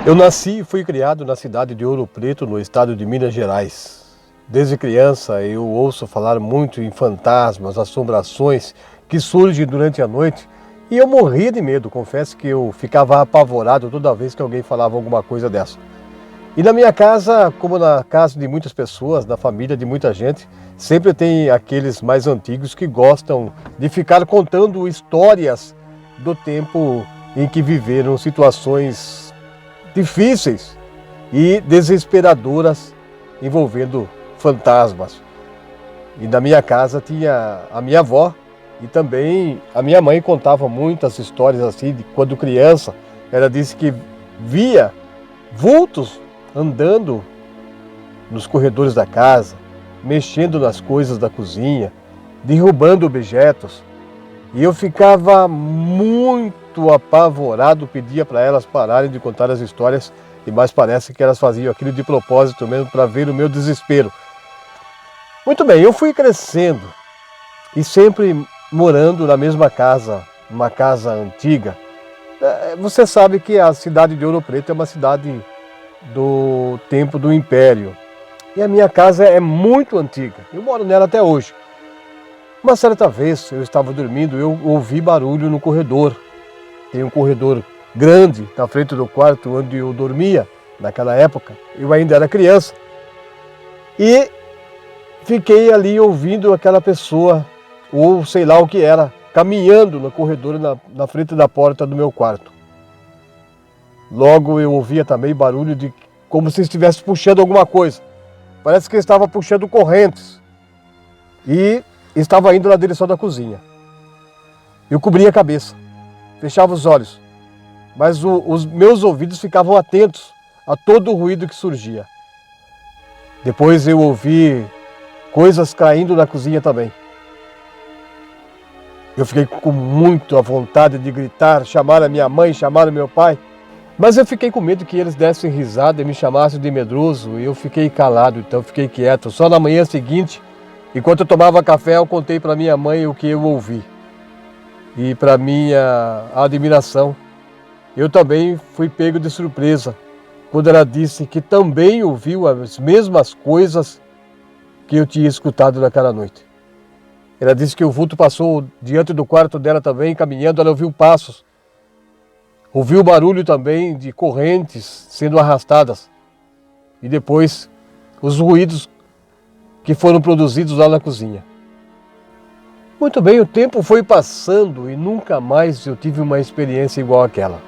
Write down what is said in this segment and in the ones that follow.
Eu nasci e fui criado na cidade de Ouro Preto, no estado de Minas Gerais. Desde criança eu ouço falar muito em fantasmas, assombrações que surgem durante a noite e eu morria de medo. Confesso que eu ficava apavorado toda vez que alguém falava alguma coisa dessa. E na minha casa, como na casa de muitas pessoas, na família de muita gente, sempre tem aqueles mais antigos que gostam de ficar contando histórias do tempo em que viveram situações difíceis e desesperadoras envolvendo fantasmas. E na minha casa tinha a minha avó e também a minha mãe contava muitas histórias assim de quando criança. Ela disse que via vultos andando nos corredores da casa, mexendo nas coisas da cozinha, derrubando objetos. E eu ficava muito apavorado, pedia para elas pararem de contar as histórias, e mais parece que elas faziam aquilo de propósito mesmo para ver o meu desespero. Muito bem, eu fui crescendo e sempre morando na mesma casa, uma casa antiga. Você sabe que a cidade de Ouro Preto é uma cidade do tempo do Império. E a minha casa é muito antiga, eu moro nela até hoje. Uma certa vez eu estava dormindo, eu ouvi barulho no corredor. Tem um corredor grande na frente do quarto onde eu dormia naquela época. Eu ainda era criança. E fiquei ali ouvindo aquela pessoa, ou sei lá o que era, caminhando no corredor na frente da porta do meu quarto. Logo eu ouvia também barulho de como se estivesse puxando alguma coisa. Parece que estava puxando correntes. E estava indo na direção da cozinha. Eu cobria a cabeça, fechava os olhos, mas os meus ouvidos ficavam atentos a todo o ruído que surgia. Depois eu ouvi coisas caindo na cozinha também. Eu fiquei com muita vontade de gritar, chamar a minha mãe, chamar o meu pai, mas eu fiquei com medo que eles dessem risada e me chamassem de medroso, e eu fiquei calado, então fiquei quieto. Só na manhã seguinte, enquanto eu tomava café, eu contei para minha mãe o que eu ouvi. E para minha admiração, eu também fui pego de surpresa quando ela disse que também ouviu as mesmas coisas que eu tinha escutado naquela noite. Ela disse que o vulto passou diante do quarto dela também, caminhando, ela ouviu passos. Ouviu o barulho também de correntes sendo arrastadas. E depois os ruídos que foram produzidos lá na cozinha. Muito bem, o tempo foi passando e nunca mais eu tive uma experiência igual àquela.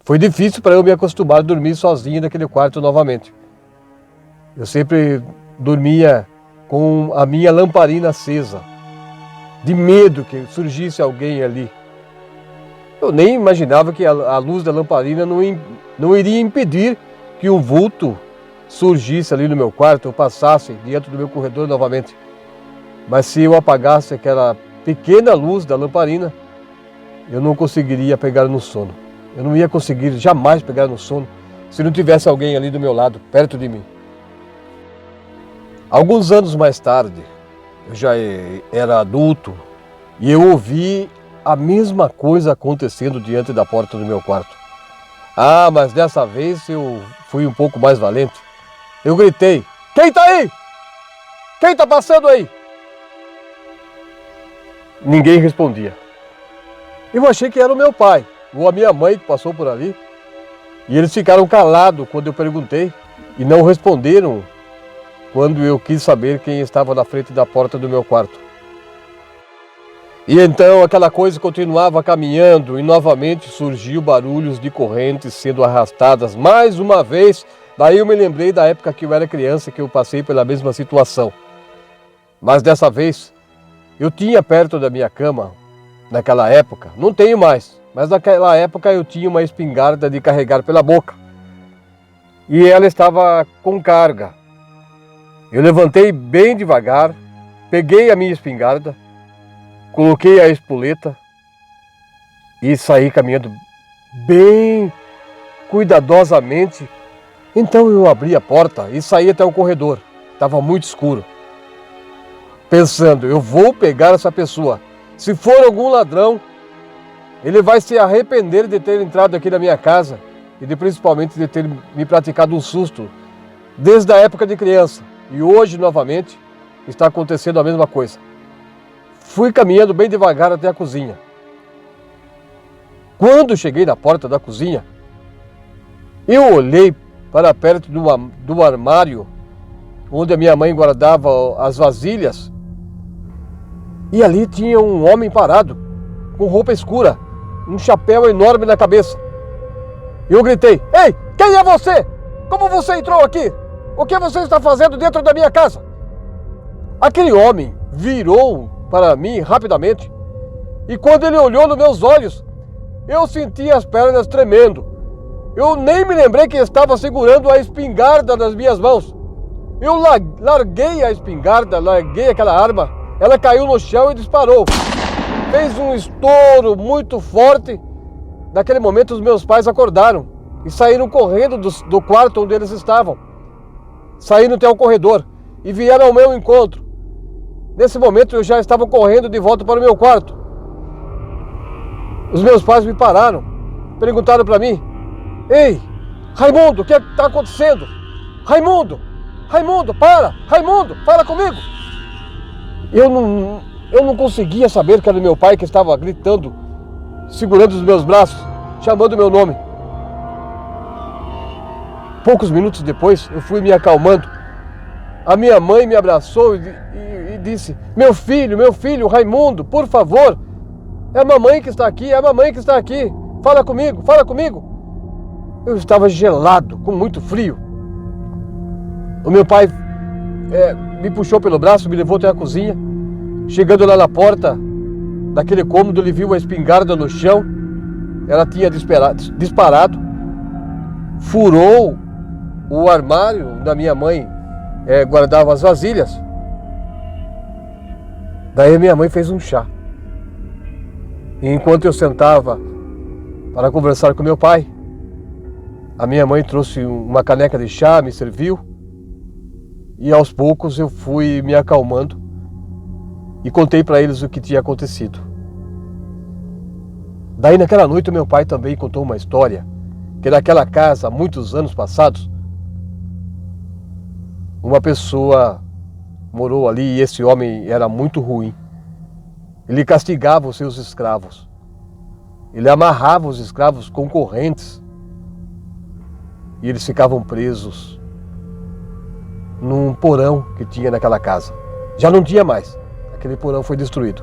Foi difícil para eu me acostumar a dormir sozinho naquele quarto novamente. Eu sempre dormia com a minha lamparina acesa, de medo que surgisse alguém ali. Eu nem imaginava que a luz da lamparina não iria impedir que um vulto surgisse ali no meu quarto, ou passasse diante do meu corredor novamente. Mas se eu apagasse aquela pequena luz da lamparina, eu não conseguiria pegar no sono. Eu não ia conseguir jamais pegar no sono se não tivesse alguém ali do meu lado, perto de mim. Alguns anos mais tarde, eu já era adulto e eu ouvi a mesma coisa acontecendo diante da porta do meu quarto. Ah, mas dessa vez eu fui um pouco mais valente. Eu gritei: "Quem está aí? Quem está passando aí?" Ninguém respondia. Eu achei que era o meu pai ou a minha mãe que passou por ali. E eles ficaram calados quando eu perguntei e não responderam quando eu quis saber quem estava na frente da porta do meu quarto. E então aquela coisa continuava caminhando e novamente surgiu barulhos de correntes sendo arrastadas mais uma vez. Daí eu me lembrei da época que eu era criança, que eu passei pela mesma situação. Mas dessa vez, eu tinha perto da minha cama, naquela época, não tenho mais, mas naquela época eu tinha uma espingarda de carregar pela boca. E ela estava com carga. Eu levantei bem devagar, peguei a minha espingarda, coloquei a espoleta e saí caminhando bem cuidadosamente. Então eu abri a porta e saí até o corredor. Estava muito escuro. Pensando, eu vou pegar essa pessoa. Se for algum ladrão, ele vai se arrepender de ter entrado aqui na minha casa e principalmente de ter me praticado um susto desde a época de criança. E hoje, novamente, está acontecendo a mesma coisa. Fui caminhando bem devagar até a cozinha. Quando cheguei na porta da cozinha, eu olhei para perto do armário onde a minha mãe guardava as vasilhas, e ali tinha um homem parado, com roupa escura, um chapéu enorme na cabeça. Eu gritei: "Ei, quem é você? Como você entrou aqui? O que você está fazendo dentro da minha casa?" Aquele homem virou para mim rapidamente, e quando ele olhou nos meus olhos, eu senti as pernas tremendo. Eu nem me lembrei que estava segurando a espingarda nas minhas mãos. Eu larguei a espingarda, larguei aquela arma, ela caiu no chão e disparou. Fez um estouro muito forte. Naquele momento os meus pais acordaram e saíram correndo do quarto onde eles estavam. Saíram até o corredor e vieram ao meu encontro. Nesse momento eu já estava correndo de volta para o meu quarto. Os meus pais me pararam, perguntaram para mim: "Ei, Raimundo, o que está acontecendo? Raimundo, Raimundo, para! Raimundo, fala comigo!" Eu não conseguia saber que era meu pai que estava gritando, segurando os meus braços, chamando meu nome. Poucos minutos depois, eu fui me acalmando. A minha mãe me abraçou e disse: meu filho, Raimundo, por favor, é a mamãe que está aqui, é a mamãe que está aqui, fala comigo, fala comigo." Eu estava gelado, com muito frio. O meu pai me puxou pelo braço, me levou até a cozinha. Chegando lá na porta daquele cômodo, ele viu a espingarda no chão. Ela tinha disparado, furou o armário da minha mãe, guardava as vasilhas. Daí minha mãe fez um chá. E enquanto eu sentava para conversar com meu pai, a minha mãe trouxe uma caneca de chá, me serviu. E aos poucos eu fui me acalmando e contei para eles o que tinha acontecido. Daí naquela noite o meu pai também contou uma história, que naquela casa, há muitos anos passados, uma pessoa morou ali e esse homem era muito ruim. Ele castigava os seus escravos. Ele amarrava os escravos com correntes e eles ficavam presos num porão que tinha naquela casa. Já não tinha mais, aquele porão foi destruído.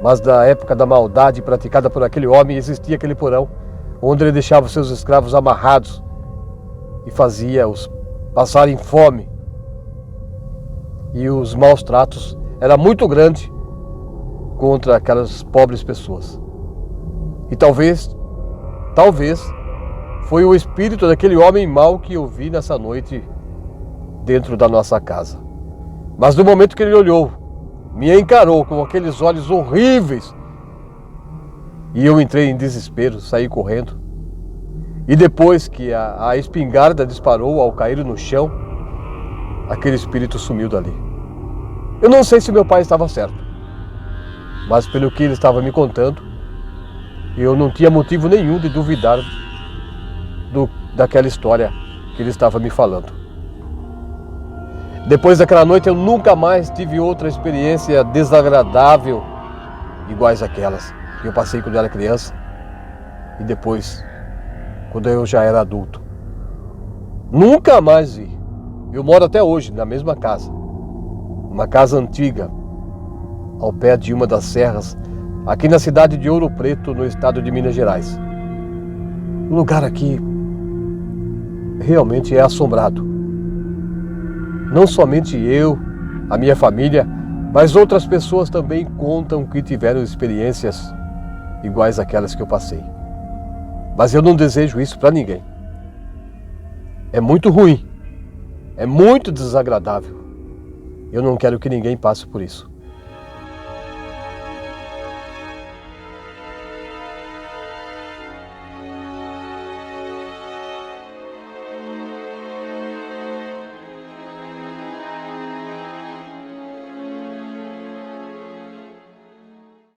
Mas da época da maldade praticada por aquele homem, existia aquele porão onde ele deixava os seus escravos amarrados e fazia-os passarem fome. E os maus tratos eram muito grandes contra aquelas pobres pessoas. E talvez foi o espírito daquele homem mau que eu vi nessa noite dentro da nossa casa. Mas no momento que ele olhou, me encarou com aqueles olhos horríveis, e eu entrei em desespero, saí correndo. E depois que a espingarda disparou ao cair no chão, aquele espírito sumiu dali. Eu não sei se meu pai estava certo, mas pelo que ele estava me contando, eu não tinha motivo nenhum de duvidar daquela história que ele estava me falando. Depois daquela noite eu nunca mais tive outra experiência desagradável iguais àquelas que eu passei quando eu era criança e depois quando eu já era adulto. Nunca mais vi. Eu moro até hoje na mesma casa, uma casa antiga, ao pé de uma das serras, aqui na cidade de Ouro Preto, no estado de Minas Gerais. O lugar aqui realmente é assombrado. Não somente eu, a minha família, mas outras pessoas também contam que tiveram experiências iguais àquelas que eu passei. Mas eu não desejo isso para ninguém. É muito ruim, é muito desagradável. Eu não quero que ninguém passe por isso.